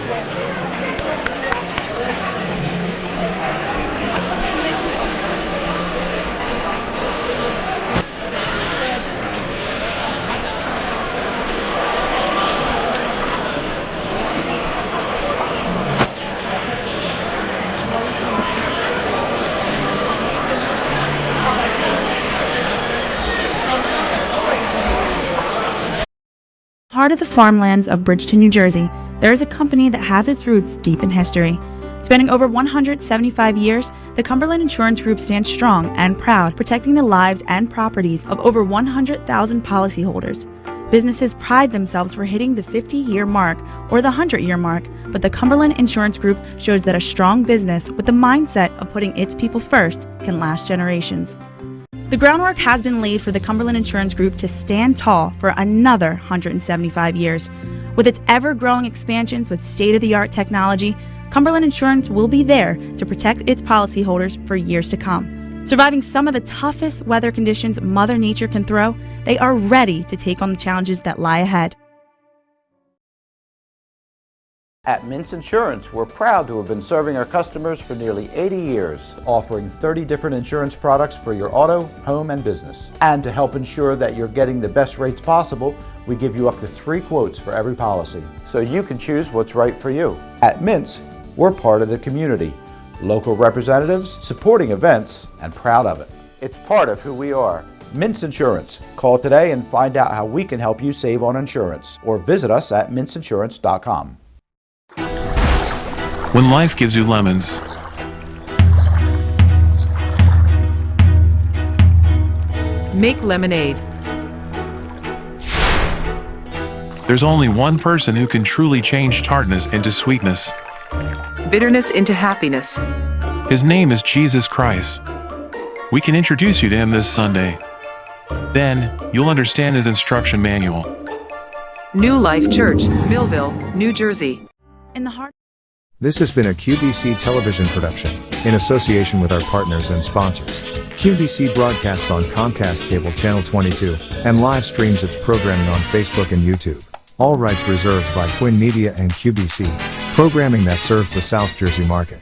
Heart of the farmlands of Bridgeton, New Jersey, there is a company that has its roots deep in history. Spanning over 175 years, the Cumberland Insurance Group stands strong and proud, protecting the lives and properties of over 100,000 policyholders. Businesses pride themselves for hitting the 50-year mark or the 100-year mark, but the Cumberland Insurance Group shows that a strong business with the mindset of putting its people first can last generations. The groundwork has been laid for the Cumberland Insurance Group to stand tall for another 175 years. With its ever-growing expansions with state-of-the-art technology, Cumberland Insurance will be there to protect its policyholders for years to come. Surviving some of the toughest weather conditions Mother Nature can throw, they are ready to take on the challenges that lie ahead. At Mintz Insurance, we're proud to have been serving our customers for nearly 80 years, offering 30 different insurance products for your auto, home, and business. And to help ensure that you're getting the best rates possible, we give you up to 3 quotes for every policy, so you can choose what's right for you. At Mintz, we're part of the community, local representatives, supporting events, and proud of it. It's part of who we are. Mintz Insurance. Call today and find out how we can help you save on insurance, or visit us at mintzinsurance.com. When life gives you lemons, make lemonade. There's only one person who can truly change tartness into sweetness. Bitterness into happiness. His name is Jesus Christ. We can introduce you to him this Sunday. Then, you'll understand his instruction manual. New Life Church, Millville, New Jersey. In the heart. This has been a QBC television production, in association with our partners and sponsors. QBC broadcasts on Comcast Cable Channel 22 and live streams its programming on Facebook and YouTube. All rights reserved by Quinn Media and QBC, programming that serves the South Jersey market.